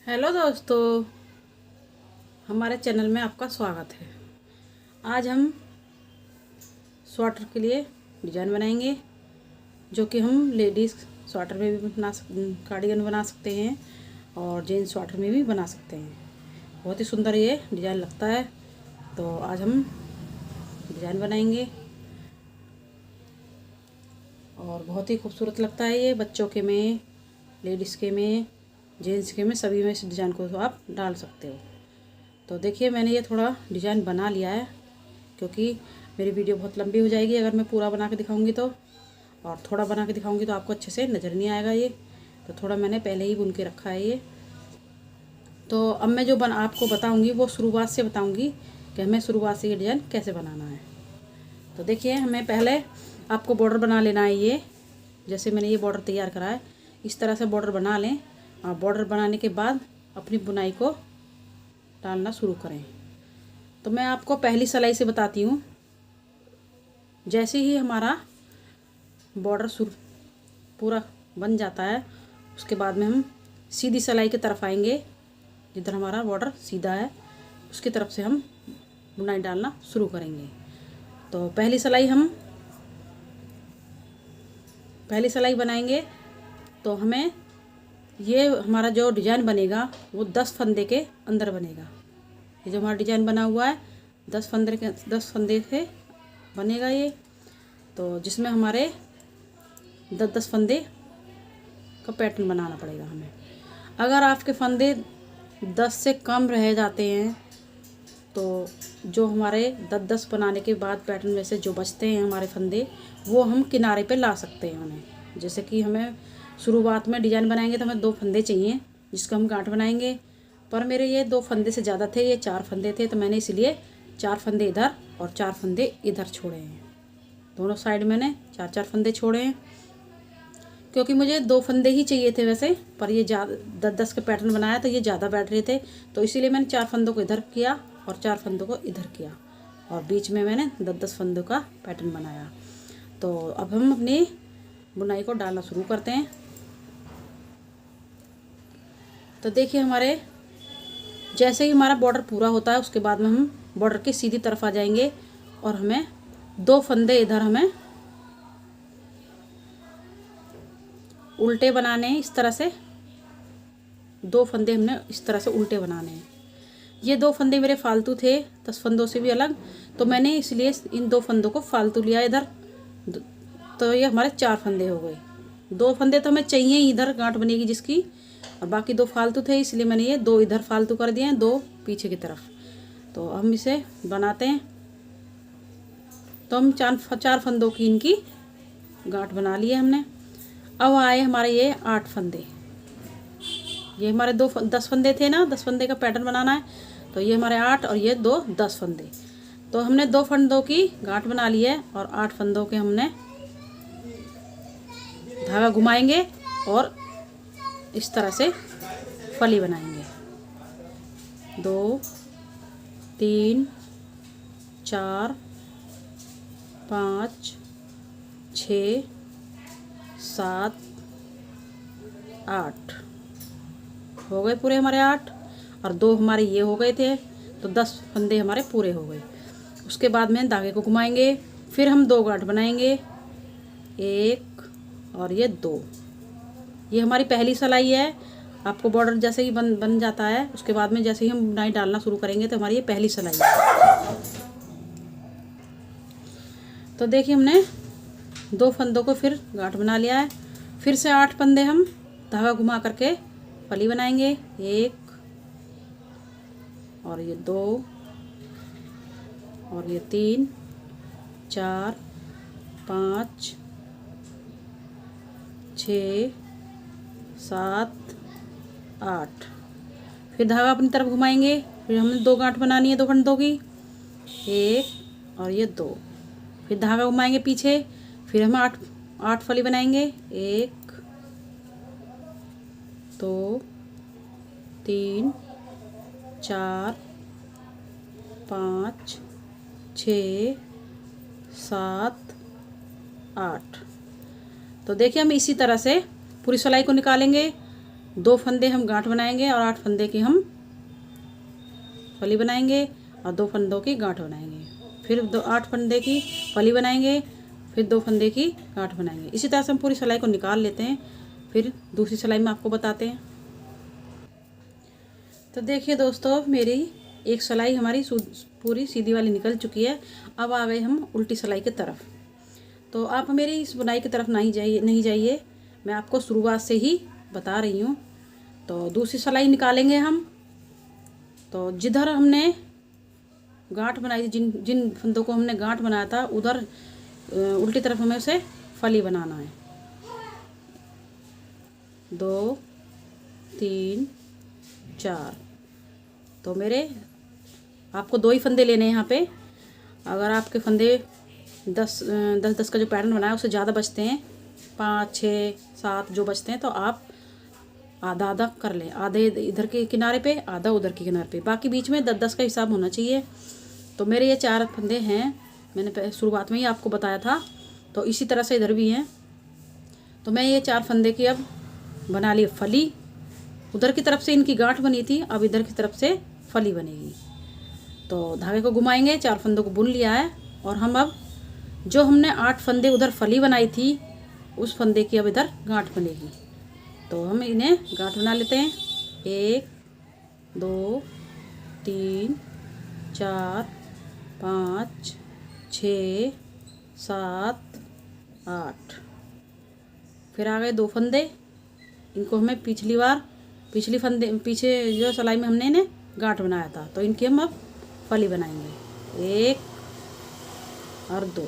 Hello दोस्तों, हमारे channel में आपका स्वागत है। आज हम स्वेटर के लिए डिज़ाइन बनाएंगे, जो कि हम लेडीज़ स्वेटर में भी कार्डिगन बना सकते हैं और जेंट्स स्वेटर में भी बना सकते हैं। बहुत ही सुंदर ये डिज़ाइन लगता है। तो आज हम डिज़ाइन बनाएंगे और बहुत ही खूबसूरत लगता है ये। बच्चों के में, लेडीज़ के में, जेंट्स के में, सभी में इस डिज़ाइन को तो आप डाल सकते हो। तो देखिए, मैंने ये थोड़ा डिज़ाइन बना लिया है, क्योंकि मेरी वीडियो बहुत लंबी हो जाएगी अगर मैं पूरा बना के दिखाऊंगी तो, और थोड़ा बना के दिखाऊंगी तो आपको अच्छे से नज़र नहीं आएगा ये। तो थोड़ा मैंने पहले ही बुन के रखा है ये। तो अब मैं जो आपको बताऊंगी वो शुरुआत से बताऊंगी कि हमें शुरुआत से ये डिज़ाइन कैसे बनाना है। तो देखिए, हमें पहले आपको बॉर्डर बना लेना है। ये जैसे मैंने ये बॉर्डर तैयार करा है, इस तरह से बॉर्डर बना लें। और बॉर्डर बनाने के बाद अपनी बुनाई को डालना शुरू करें। तो मैं आपको पहली सिलाई से बताती हूँ। जैसे ही हमारा बॉर्डर पूरा बन जाता है, उसके बाद में हम सीधी सिलाई की तरफ आएंगे। जिधर हमारा बॉर्डर सीधा है उसकी तरफ से हम बुनाई डालना शुरू करेंगे। तो पहली सिलाई बनाएंगे। तो हमें ये हमारा जो डिज़ाइन बनेगा वो 10 फंदे के अंदर बनेगा। ये जो हमारा डिज़ाइन बना हुआ है 10 फंदे से बनेगा ये। तो जिसमें हमारे 10 फंदे का पैटर्न बनाना पड़ेगा हमें। अगर आपके फंदे 10 से कम रह जाते हैं तो जो हमारे 10 बनाने के बाद पैटर्न में से जो बचते हैं हमारे फंदे, वो हम किनारे पे ला सकते हैं उन्हें। जैसे कि हमें शुरुआत में डिज़ाइन बनाएंगे तो हमें 2 फंदे चाहिए जिसका हम गांठ बनाएंगे। पर मेरे ये 2 फंदे से ज़्यादा थे, ये 4 फंदे थे, तो मैंने इसलिए 4 फंदे इधर और 4 फंदे इधर छोड़े हैं। दोनों साइड मैंने 4-4 फंदे छोड़े हैं, क्योंकि मुझे 2 फंदे ही चाहिए थे वैसे। पर ये ज़्यादा 10 के पैटर्न बनाया तो ये ज़्यादा बैठ रहे थे, तो इसीलिए मैंने 4 फंदों को इधर किया और 4 फंदों को इधर किया, और बीच में मैंने 10 फंदों का पैटर्न बनाया। तो अब हम अपनी बुनाई को डालना शुरू करते हैं। तो देखिए, हमारे जैसे ही हमारा बॉर्डर पूरा होता है उसके बाद में हम बॉर्डर की सीधी तरफ आ जाएंगे और हमें 2 फंदे इधर हमें उल्टे बनाने हैं। इस तरह से 2 फंदे हमने इस तरह से उल्टे बनाने हैं। ये 2 फंदे मेरे फालतू थे, 10 फंदों से भी अलग, तो मैंने इसलिए इन 2 फंदों को फालतू लिया इधर। तो ये हमारे 4 फंदे हो गए। 2 फंदे तो हमें चाहिए ही इधर गांठ बनेगी जिसकी, और बाकी 2 फालतू थे, इसलिए मैंने ये 2 इधर फालतू कर दिए हैं, 2 पीछे की तरफ। तो हम इसे बनाते हैं। तो हम 4 फंदों की इनकी गांठ बना लिए हमने। अब आए हमारे ये 8 फंदे। ये हमारे 10 फंदे थे ना, 10 फंदे का पैटर्न बनाना है। तो ये हमारे 8 और ये 2 10 फंदे। तो हमने 2 फंदों की गांठ बना ली है और 8 फंदों के हमने धागा घुमाएंगे और इस तरह से फली बनाएंगे। 2 3 4 5 6 7 8 हो गए पूरे हमारे 8, और 2 हमारे ये हो गए थे, तो 10 फंदे हमारे पूरे हो गए। उसके बाद में धागे को घुमाएंगे, फिर हम 2 गांठ बनाएंगे, 1 और ये 2। ये हमारी पहली सिलाई है। आपको बॉर्डर जैसे ही बन जाता है उसके बाद में जैसे ही हम बुनाई डालना शुरू करेंगे तो हमारी ये पहली सिलाई है। तो देखिए, हमने 2 फंदों को फिर गांठ बना लिया है। फिर से 8 फंदे हम धागा घुमा करके फली बनाएंगे, 1 और ये 2 और ये 3 4 5 6 7 8। फिर धागा अपनी तरफ घुमाएंगे, फिर हमने 2 गांठ बनानी है 2 फंदों की, 1 और ये 2। फिर धागा घुमाएंगे पीछे, फिर हम 8 फली बनाएंगे, 1 2 3 4 5 6 7 8। तो देखिए, हम इसी तरह से पूरी सिलाई को निकालेंगे। 2 फंदे हम गांठ बनाएंगे और 8 फंदे की हम फली बनाएंगे और 2 फंदों की गांठ बनाएंगे। फिर 8 फंदे की फली बनाएंगे, फिर 2 फंदे की गांठ बनाएंगे। इसी तरह से हम पूरी सिलाई को निकाल लेते हैं, फिर दूसरी सिलाई में आपको बताते हैं। तो देखिए दोस्तों, मेरी एक सिलाई हमारी पूरी सीधी वाली निकल चुकी है। अब आ गए हम उल्टी सिलाई की तरफ। तो आप मेरी इस बुनाई की तरफ नहीं जाइए, मैं आपको शुरुआत से ही बता रही हूँ। तो दूसरी सिलाई निकालेंगे हम। तो जिधर हमने गांठ बनाई थी, जिन फंदों को हमने गांठ बनाया था, उधर उल्टी तरफ हमें उसे फली बनाना है। 2 3 4। तो मेरे आपको 2 ही फंदे लेने हैं यहाँ पे। अगर आपके फंदे 10 का जो पैटर्न बनाया उससे ज़्यादा बचते हैं, 5 6 7 जो बचते हैं, तो आप आधा आधा कर लें। आधे इधर के किनारे पे, आधा उधर के किनारे पे, बाकी बीच में 10 का हिसाब होना चाहिए। तो मेरे ये 4 फंदे हैं, मैंने शुरुआत में ही आपको बताया था। तो इसी तरह से इधर भी हैं। तो मैं ये 4 फंदे की अब बना ली फली। उधर की तरफ से इनकी गांठ बनी थी, अब इधर की तरफ से फली बनेगी। तो धागे को घुमाएंगे, 4 फंदों को बुन लिया है। और हम अब जो हमने 8 फंदे उधर फली बनाई थी, उस फंदे की अब इधर गांठ बनेगी। तो हम इन्हें गांठ बना लेते हैं। 1 2 3 4 5 6 7 8। फिर आ गए 2 फंदे, इनको हमें पीछे जो सिलाई में हमने इन्हें गांठ बनाया था, तो इनकी हम अब फली बनाएंगे। 1 और 2।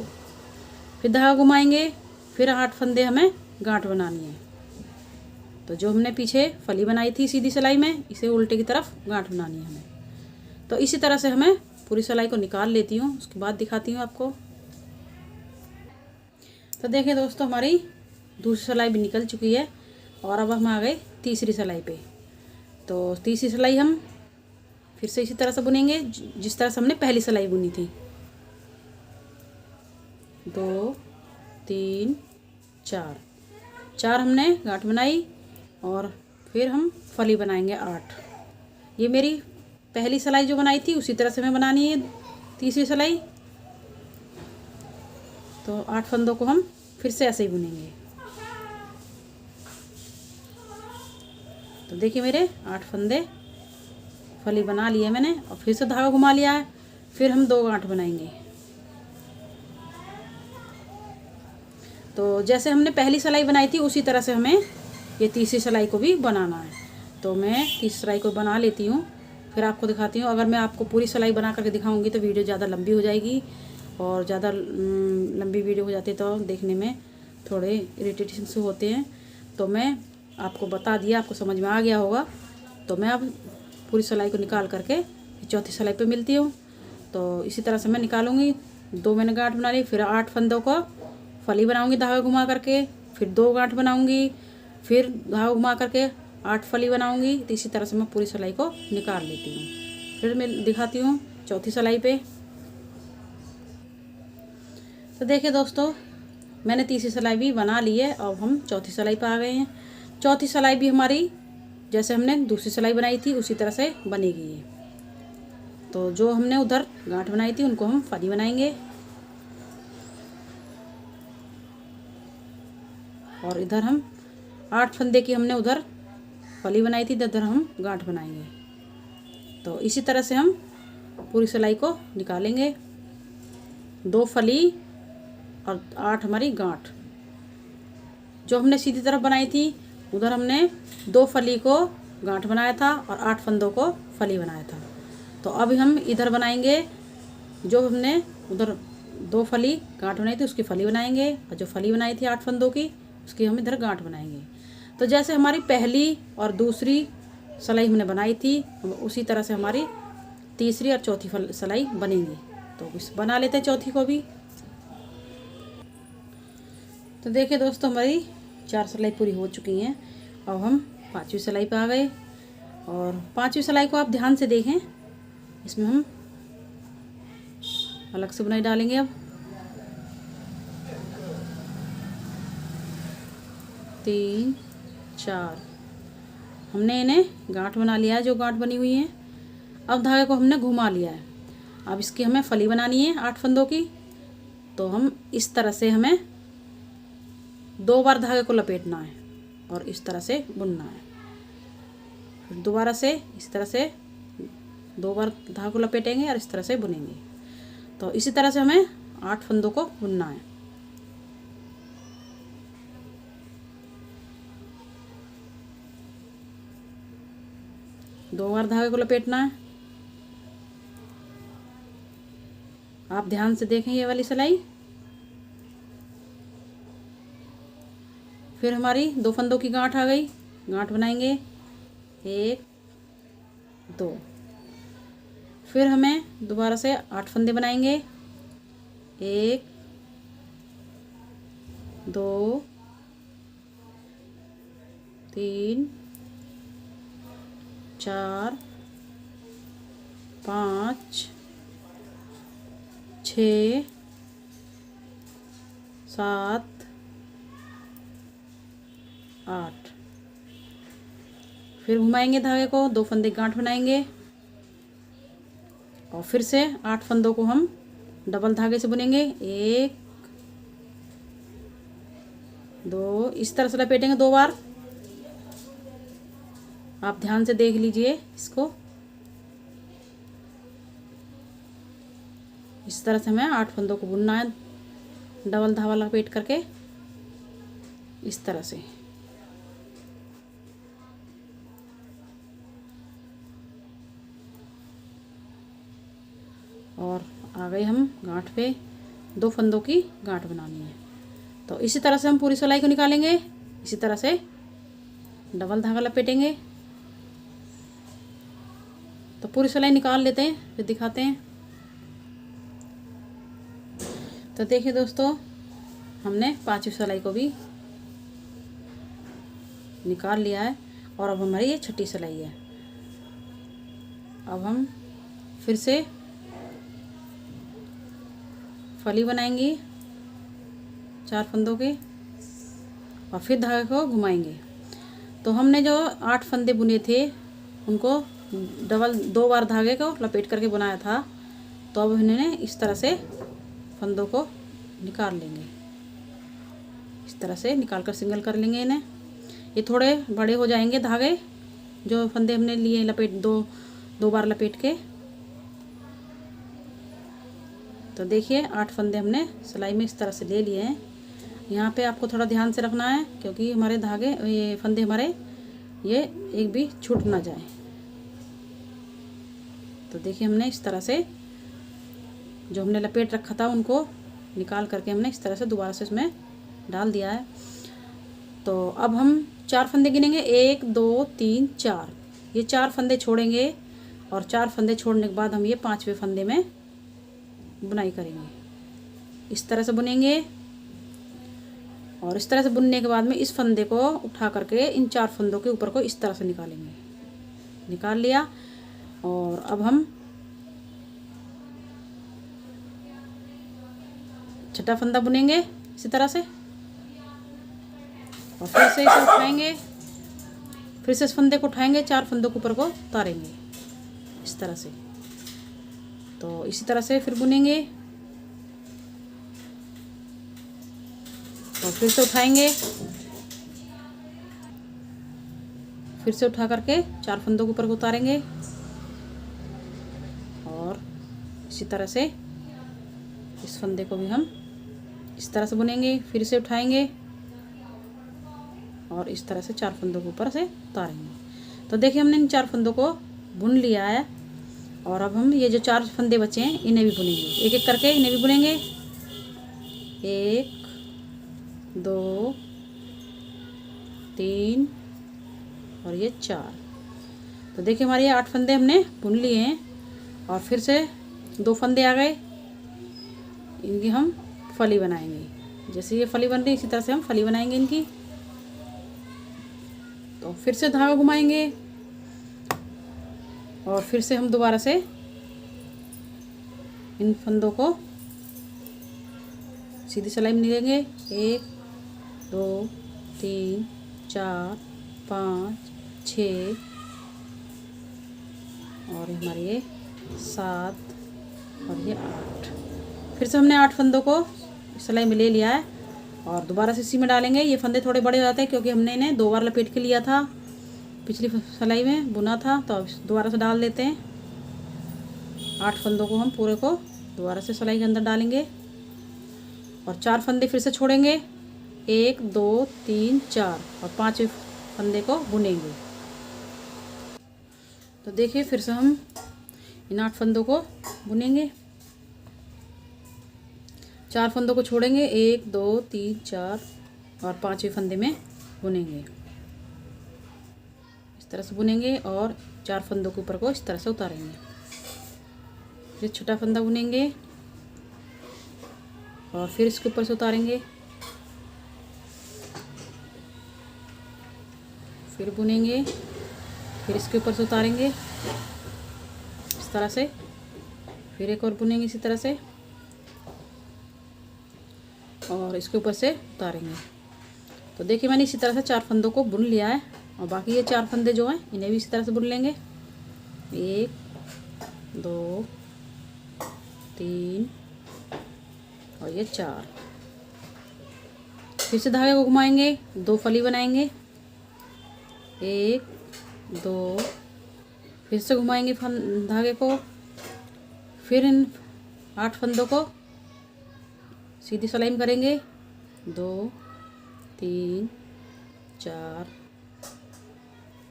फिर धागा घुमाएंगे, फिर 8 फंदे हमें गांठ बनानी है। तो जो हमने पीछे फली बनाई थी सीधी सिलाई में, इसे उल्टे की तरफ गांठ बनानी है हमें। तो इसी तरह से हमें पूरी सिलाई को निकाल लेती हूँ, उसके बाद दिखाती हूँ आपको। तो देखिए दोस्तों, हमारी दूसरी सिलाई भी निकल चुकी है और अब हम आ गए तीसरी सिलाई पे। तो तीसरी सिलाई हम फिर से इसी तरह से बुनेंगे जिस तरह से हमने पहली सिलाई बुनी थी। 2 3 4 हमने गांठ बनाई और फिर हम फली बनाएंगे 8। ये मेरी पहली सिलाई जो बनाई थी उसी तरह से हमें बनानी है तीसरी सिलाई। तो 8 फंदों को हम फिर से ऐसे ही बुनेंगे। तो देखिए मेरे 8 फंदे फली बना लिए मैंने और फिर से धागा घुमा लिया है। फिर हम 2 गांठ बनाएंगे। तो जैसे हमने पहली सिलाई बनाई थी उसी तरह से हमें ये तीसरी सिलाई को भी बनाना है। तो मैं तीसरी सिलाई को बना लेती हूँ, फिर आपको दिखाती हूँ। अगर मैं आपको पूरी सिलाई बना करके दिखाऊंगी तो वीडियो ज़्यादा लंबी हो जाएगी, और ज़्यादा लंबी वीडियो हो जाती है तो देखने में थोड़े इरिटेशन से होते हैं। तो मैं आपको बता दिया, आपको समझ में आ गया होगा। तो मैं अब पूरी सिलाई को निकाल करके चौथी सिलाई पे मिलती हूँ। तो इसी तरह से मैं निकालूंगी। 2 मैंने गांठ बना ली, फिर 8 फंदों को फली बनाऊंगी धागा घुमा करके, फिर 2 गांठ बनाऊंगी, फिर धागा घुमा करके 8 फली बनाऊंगी। तो इसी तरह से मैं पूरी सिलाई को निकाल लेती हूँ। फिर मैं दिखाती हूँ चौथी सिलाई पे। तो देखिए दोस्तों, मैंने तीसरी सिलाई भी बना ली है। अब हम चौथी सिलाई पे आ गए हैं। चौथी सिलाई भी हमारी जैसे हमने दूसरी सिलाई बनाई थी उसी तरह से बनेगी ये। तो जो हमने उधर गांठ बनाई थी उनको हम फली बनाएंगे, और इधर हम 8 फंदे की हमने उधर फली बनाई थी, इधर हम गांठ बनाएंगे। तो इसी तरह से हम पूरी सिलाई को निकालेंगे। 2 फली और 8 हमारी गांठ। जो हमने सीधी तरफ बनाई थी उधर हमने 2 फली को गांठ बनाया था और 8 फंदों को फली बनाया था। तो अब हम इधर बनाएंगे, जो हमने उधर 2 फली गांठ बनाई थी उसकी फली बनाएंगे, और जो फली बनाई थी 8 फंदों की उसकी हम इधर गांठ बनाएंगे। तो जैसे हमारी पहली और दूसरी सिलाई हमने बनाई थी उसी तरह से हमारी तीसरी और चौथी सिलाई बनेंगी। तो इस बना लेते हैं चौथी को भी। तो देखिए दोस्तों, हमारी 4 सिलाई पूरी हो चुकी हैं। अब हम 5वीं सिलाई पे आ गए, और 5वीं सिलाई को आप ध्यान से देखें, इसमें हम अलग से बुनाई डालेंगे। अब 3 4 हमने इन्हें गांठ बना लिया है, जो गांठ बनी हुई है। अब धागे को हमने घुमा लिया है। अब इसकी हमें फली बनानी है 8 फंदों की। तो हम इस तरह से हमें 2 बार धागे को लपेटना है और इस तरह से बुनना है। फिर दोबारा से इस तरह से 2 बार धागे को लपेटेंगे और इस तरह से बुनेंगे। तो इसी तरह से हमें 8 फंदों को बुनना है। दो बार धागे को लपेटना है। आप ध्यान से देखें ये वाली सिलाई। फिर हमारी 2 फंदों की गांठ आ गई। गांठ बनाएंगे 1 2। फिर हमें दोबारा से 8 फंदे बनाएंगे 1 2 3 4 5 6 7 8। फिर घुमाएंगे धागे को, 2 फंदे गांठ बनाएंगे और फिर से 8 फंदों को हम डबल धागे से बुनेंगे 1 2। इस तरह से लपेटेंगे 2 बार। आप ध्यान से देख लीजिए इसको। इस तरह से हमें 8 फंदों को बुनना है डबल धागा लपेट करके, इस तरह से। और आ गए हम गांठ पे। 2 फंदों की गांठ बनानी है। तो इसी तरह से हम पूरी सिलाई को निकालेंगे। इसी तरह से डबल धागा लपेटेंगे। तो पूरी सिलाई निकाल लेते हैं, फिर दिखाते हैं। तो देखिए दोस्तों, हमने 5वीं सिलाई को भी निकाल लिया है और अब हमारी ये 6ठी सिलाई है। अब हम फिर से फली बनाएंगे 4 फंदों के और फिर धागे को घुमाएंगे। तो हमने जो 8 फंदे बुने थे उनको डबल 2 बार धागे को लपेट करके बनाया था। तो अब इन्हें इस तरह से फंदों को निकाल लेंगे। इस तरह से निकाल कर सिंगल कर लेंगे इन्हें। ये थोड़े बड़े हो जाएंगे धागे, जो फंदे हमने लिए लपेट 2 बार लपेट के। तो देखिए 8 फंदे हमने सिलाई में इस तरह से ले लिए हैं। यहाँ पे आपको थोड़ा ध्यान से रखना है, क्योंकि हमारे धागे ये फंदे हमारे ये एक भी छूट ना जाए। तो देखिए हमने इस तरह से जो हमने लपेट रखा था उनको निकाल करके हमने इस तरह से दोबारा से इसमें डाल दिया है। तो अब हम 4 फंदे गिनेंगे 1 2 3 4। ये 4 फंदे छोड़ेंगे और 4 फंदे छोड़ने के बाद हम ये 5वें फंदे में बुनाई करेंगे। इस तरह से बुनेंगे और इस तरह से बुनने के बाद में इस फंदे को उठा करके इन 4 फंदों के ऊपर को इस तरह से निकालेंगे। निकाल लिया और अब हम 6ठा फंदा बुनेंगे इसी तरह से और फिर से इसे उठाएंगे। फिर से इस फंदे को उठाएंगे, 4 फंदों के ऊपर को उतारेंगे इस तरह से। तो इसी तरह से फिर बुनेंगे और फिर से उठाएंगे। फिर से उठा करके 4 फंदों के ऊपर को उतारेंगे और इसी तरह से इस फंदे को भी हम इस तरह से बुनेंगे। फिर से उठाएंगे और इस तरह से 4 फंदों के ऊपर से उतारेंगे। तो देखिए हमने इन 4 फंदों को बुन लिया है और अब हम ये जो 4 फंदे बचे हैं इन्हें भी बुनेंगे। एक एक करके इन्हें भी बुनेंगे। 1 2 3 और ये 4। तो देखिए हमारे ये 8 फंदे हमने बुन लिए हैं और फिर से 2 फंदे आ गए। इनकी हम फली बनाएंगे। जैसे ये फली बन रही है इसी तरह से हम फली बनाएंगे इनकी। तो फिर से धागा घुमाएंगे और फिर से हम दोबारा से इन फंदों को सीधी सिलाई में लेंगे। 1 2 3 4 5 6 और हमारे ये 7 और ये 8। फिर से हमने 8 फंदों को सिलाई में ले लिया है और दोबारा से इसी में डालेंगे। ये फंदे थोड़े बड़े हो जाते हैं क्योंकि हमने इन्हें 2 बार लपेट के लिया था, पिछली सिलाई में बुना था, तो अब दोबारा से डाल देते हैं। 8 फंदों को हम पूरे को दोबारा से सिलाई के अंदर डालेंगे और 4 फंदे फिर से छोड़ेंगे। 1 2 3 4 और 5वें फंदे को बुनेंगे। तो देखिए फिर से हम इन 8 फंदों को बुनेंगे। 4 फंदों को छोड़ेंगे, 1 2 3 4 और 5वें फंदे में बुनेंगे। इस तरह से बुनेंगे और 4 फंदों के ऊपर को इस तरह से उतारेंगे। फिर छोटा फंदा बुनेंगे और फिर इसके ऊपर से उतारेंगे, फिर बुनेंगे, फिर इसके ऊपर से उतारेंगे इस तरह से, फिर एक और बुनेंगे इसी तरह से और इसके ऊपर से उतारेंगे। तो देखिए मैंने इसी तरह से 4 फंदों को बुन लिया है और बाकी ये 4 फंदे जो हैं इन्हें भी इसी तरह से बुन लेंगे। 1 2 3 और ये 4। फिर से धागे को घुमाएंगे, 2 फली बनाएंगे, 1 2, फिर से घुमाएंगे धागे को, फिर इन 8 फंदों को सीधी सिलाई में करेंगे। 2 3 4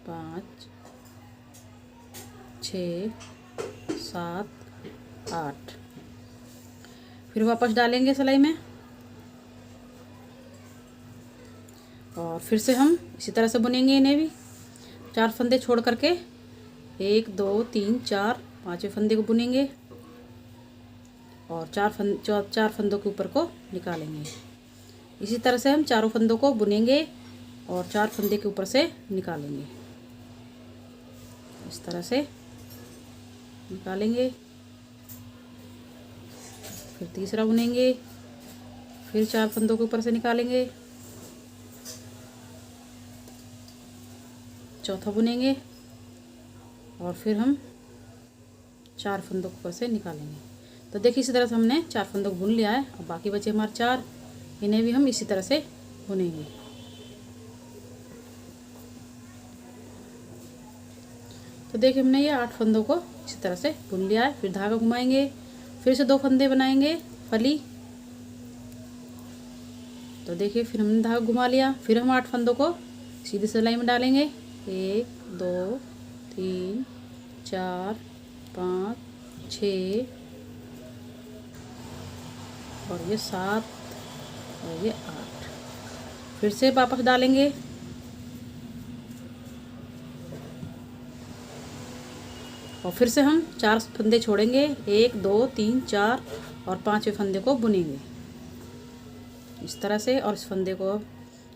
5 6 7 8। फिर वापस डालेंगे सिलाई में और फिर से हम इसी तरह से बुनेंगे। इन्हें भी 4 फंदे छोड़ करके 1 2 3 4 5वें फंदे को बुनेंगे और 4 फंदों के ऊपर को निकालेंगे। इसी तरह से हम चारों फंदों को बुनेंगे और 4 फंदे के ऊपर से निकालेंगे। इस तरह से निकालेंगे, फिर तीसरा बुनेंगे, फिर 4 फंदों के ऊपर से निकालेंगे, चौथा बुनेंगे और फिर हम 4 फंदों के ऊपर से निकालेंगे। तो देखिए इसी तरह से हमने 4 फंदों को बुन लिया है और बाकी बचे हमारे 4, इन्हें भी हम इसी तरह से बुनेंगे। तो देखिए हमने ये 8 फंदों को इसी तरह से बुन लिया है। फिर धागा घुमाएंगे, फिर से 2 फंदे बनाएंगे फली। तो देखिए फिर हमने धागा घुमा लिया, फिर हम 8 फंदों को सीधी सिलाई में डालेंगे। 1 2 3 4 5 6 और ये 7 और ये 8। फिर से वापस डालेंगे और फिर से हम 4 फंदे छोड़ेंगे, 1 2 3 4 और 5वें फंदे को बुनेंगे इस तरह से और इस फंदे को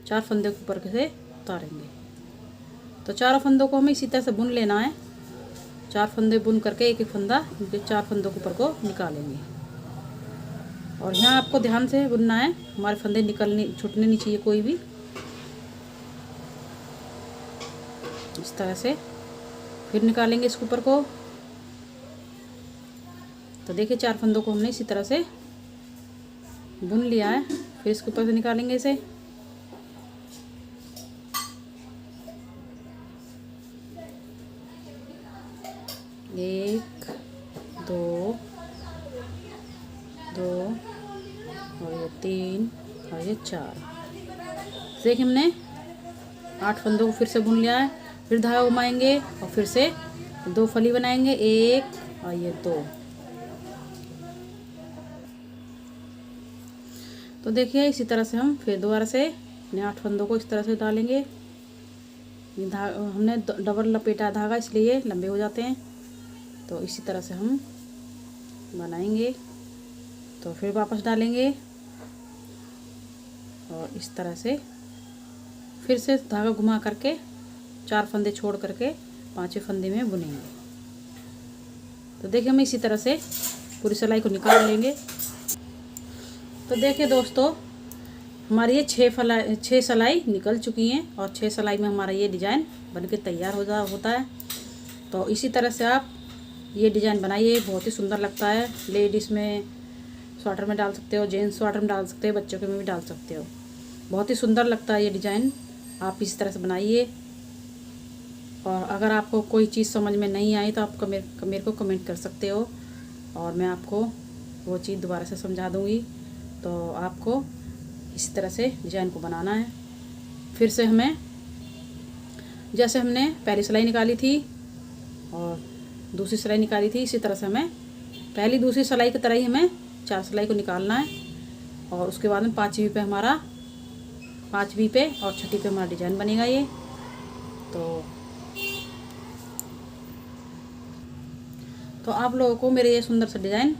4 फंदे के ऊपर से उतारेंगे। तो 4 फंदों को हमें इसी तरह से बुन लेना है। 4 फंदे बुन करके एक एक फंदा इनके 4 फंदों के ऊपर को निकालेंगे और यहाँ आपको ध्यान से बुनना है, हमारे फंदे छूटने नहीं चाहिए कोई भी। इस तरह से फिर निकालेंगे इसके ऊपर को। तो देखिए 4 फंदों को हमने इसी तरह से बुन लिया है। फिर इसके ऊपर से निकालेंगे इसे। एक 2 2 और ये 3 और ये 4। देखिए हमने 8 फंदों को फिर से बुन लिया है। फिर धागा घुमाएंगे और फिर से 2 फली बनाएंगे, 1 और ये 2। तो देखिए इसी तरह से हम फिर दोबारा से 8 फंदों को इस तरह से डालेंगे। हमने डबल लपेटा धागा इसलिए लंबे हो जाते हैं। तो इसी तरह से हम बनाएंगे। तो फिर वापस डालेंगे और इस तरह से फिर से धागा घुमा करके 4 फंदे छोड़ करके 5वें फंदे में बुनेंगे। तो देखिए हम इसी तरह से पूरी सिलाई को निकाल लेंगे। तो देखिए दोस्तों हमारी ये 6 सिलाई निकल चुकी हैं और 6 सिलाई में हमारा ये डिज़ाइन बन के तैयार होता है। तो इसी तरह से आप ये डिज़ाइन बनाइए, बहुत ही सुंदर लगता है। लेडीज़ में स्वेटर में डाल सकते हो, जेंट्स स्वेटर में डाल सकते हो, बच्चों के में भी डाल सकते हो। बहुत ही सुंदर लगता है ये डिज़ाइन। आप इस तरह से बनाइए। और अगर आपको कोई चीज़ समझ में नहीं आई तो आप मेरे को कमेंट कर सकते हो और मैं आपको वो चीज़ दोबारा से समझा दूँगी। तो आपको इस तरह से डिज़ाइन को बनाना है। फिर से हमें जैसे हमने पहली सिलाई निकाली थी और दूसरी सिलाई निकाली थी, इसी तरह से हमें पहली दूसरी सिलाई की तरह ही हमें 4 सिलाई को निकालना है। और उसके बाद में 5वीं पे और 6ठी पे हमारा डिज़ाइन बनेगा ये। तो आप लोगों को मेरे ये सुंदर सा डिज़ाइन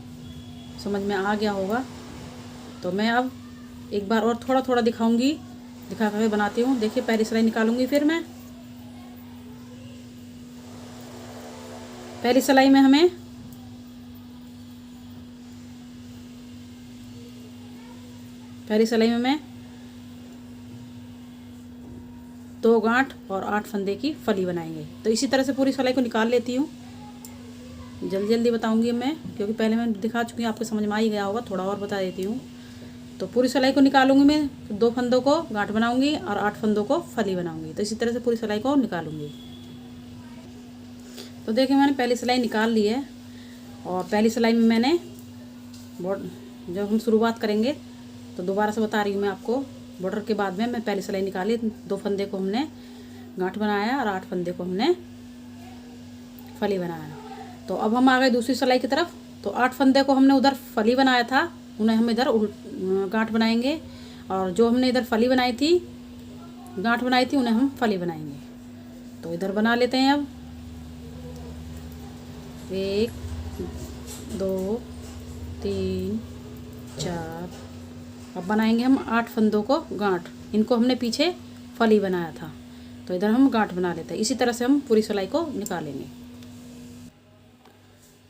समझ में आ गया होगा। तो मैं अब एक बार और थोड़ा थोड़ा दिखा कर बनाती हूँ। देखिए, पहली सिलाई निकालूंगी, फिर मैं पहली सिलाई में मैं 2 गांठ और 8 फंदे की फली बनाएंगे। तो इसी तरह से पूरी सिलाई को निकाल लेती हूँ। जल्दी जल्दी बताऊंगी मैं, क्योंकि पहले मैं दिखा चुकी हूँ, आपको समझ में आ ही गया होगा। थोड़ा और बता देती हूँ। तो पूरी सिलाई को निकालूंगी मैं, 2 फंदों को गांठ बनाऊंगी और 8 फंदों को फली बनाऊंगी। तो इसी तरह से पूरी सिलाई को निकालूंगी। तो देखिए, मैंने पहली सिलाई निकाल ली है। और पहली सिलाई में मैंने जब हम शुरुआत करेंगे, तो दोबारा से बता रही हूँ मैं आपको, बॉर्डर के बाद में मैं पहली सिलाई निकाली, 2 फंदे को हमने गांठ बनाया और 8 फंदे को हमने फली बनाया। तो अब हम आ गए दूसरी सिलाई की तरफ। तो 8 फंदे को हमने उधर फली बनाया था, उन्हें हम इधर गांठ बनाएंगे। और जो हमने इधर फली बनाई थी, गांठ बनाई थी, उन्हें हम फली बनाएंगे। तो इधर बना लेते हैं। अब 1 2 3 4। अब बनाएंगे हम 8 फंदों को गांठ। इनको हमने पीछे फली बनाया था, तो इधर हम गांठ बना लेते हैं। इसी तरह से हम पूरी सिलाई को निकालेंगे।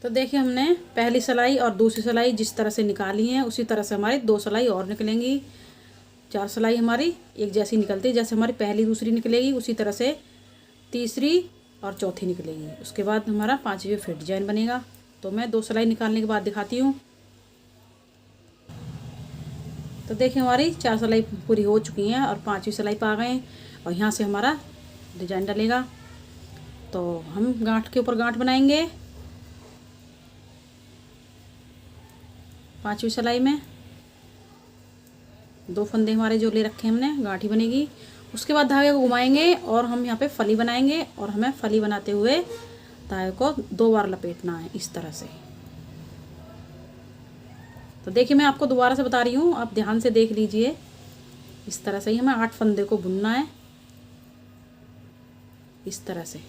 तो देखिए, हमने पहली सिलाई और दूसरी सिलाई जिस तरह से निकाली है, उसी तरह से हमारी 2 सिलाई और निकलेंगी। 4 सिलाई हमारी एक जैसी निकलती है, जैसे हमारी पहली दूसरी निकलेगी, उसी तरह से तीसरी और चौथी निकलेगी। उसके बाद हमारा 5वीं फिर डिजाइन बनेगा। तो मैं 2 सिलाई निकालने के बाद दिखाती हूँ। तो देखिए, हमारी 4 सिलाई पूरी हो चुकी हैं और 5वीं सिलाई पर आ गए हैं। और यहाँ से हमारा डिजाइन डलेगा। तो हम गांठ के ऊपर गांठ बनाएंगे 5वीं सिलाई में। 2 फंदे हमारे जो ले रखे हैं हमने, गांठी बनेगी। उसके बाद धागे को घुमाएंगे और हम यहाँ पे फली बनाएंगे। और हमें फली बनाते हुए धागे को 2 बार लपेटना है, इस तरह से। तो देखिए, मैं आपको दोबारा से बता रही हूँ, आप ध्यान से देख लीजिए। इस तरह से ही हमें 8 फंदे को बुनना है, इस तरह से।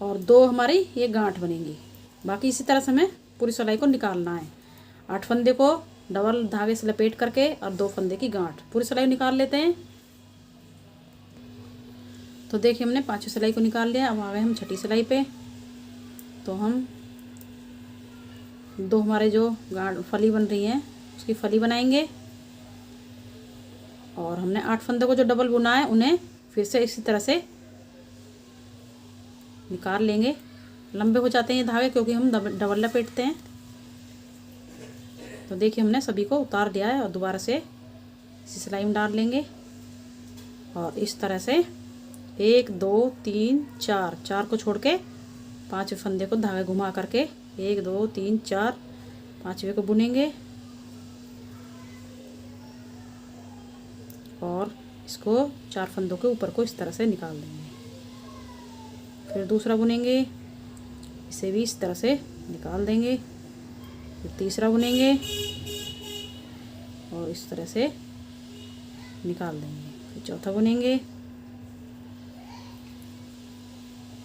और 2 हमारी ये गांठ बनेंगी। बाकी इसी तरह से हमें पूरी सिलाई को निकालना है। 8 फंदे को डबल धागे से लपेट करके और 2 फंदे की गांठ, पूरी सिलाई निकाल लेते हैं। तो देखिए, हमने 5वीं सिलाई को निकाल लिया। अब आ गए हम 6ठी सिलाई पे। तो हम 2 हमारे जो गांठ फली बन रही हैं, उसकी फली बनाएंगे। और हमने 8 फंदे को जो डबल बुना है, उन्हें फिर से इसी तरह से निकाल लेंगे। लंबे हो जाते हैं ये धागे, क्योंकि हम डबल लपेटते हैं। तो देखिए, हमने सभी को उतार दिया है और दोबारा से इसी सिलाई में डाल लेंगे। और इस तरह से 1 2 3 4 4 को छोड़ के 5वें फंदे को धागे घुमा करके 1 2 3 4 5वें को बुनेंगे। और इसको 4 फंदों के ऊपर को इस तरह से निकाल देंगे। फिर दूसरा बुनेंगे, इसे भी इस तरह से निकाल देंगे। फिर तीसरा बुनेंगे और इस तरह से निकाल देंगे। फिर चौथा बुनेंगे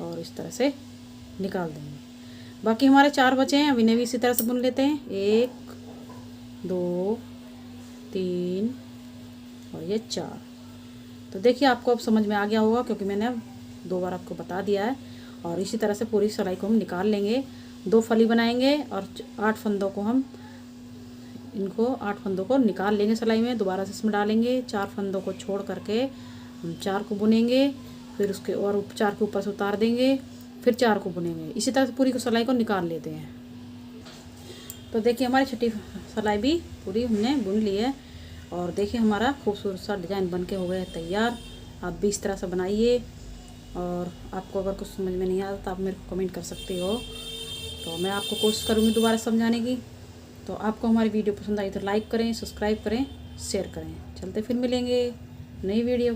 और इस तरह से निकाल देंगे। बाकी हमारे 4 बचे हैं, अब इन्हें भी इसी तरह से बुन लेते हैं। 1 2 3 और ये 4। तो देखिए, आपको अब समझ में आ गया होगा, क्योंकि मैंने अब 2 बार आपको बता दिया है। और इसी तरह से पूरी सिलाई को हम निकाल लेंगे। 2 फली बनाएंगे और 8 फंदों को हम इनको 8 फंदों को निकाल लेंगे सिलाई में, दोबारा से इसमें डालेंगे। 4 फंदों को छोड़ करके हम 4 को बुनेंगे, फिर उसके और 4 के ऊपर से उतार देंगे, फिर 4 को बुनेंगे। इसी तरह से पूरी को सिलाई को निकाल लेते हैं। तो देखिए हमारी छठी सिलाई भी पूरी हमने बुन ली है और देखिए हमारा खूबसूरत सा डिज़ाइन बन के हो गया है तैयार। आप भी इस तरह से बनाइए और आपको अगर कुछ समझ में नहीं आता तो आप मेरे को कमेंट कर सकते हो, तो मैं आपको कोशिश करूँगी दोबारा समझाने की। तो आपको हमारी वीडियो पसंद आई तो लाइक करें, सब्सक्राइब करें, शेयर करें। चलते फिर मिलेंगे नई वीडियो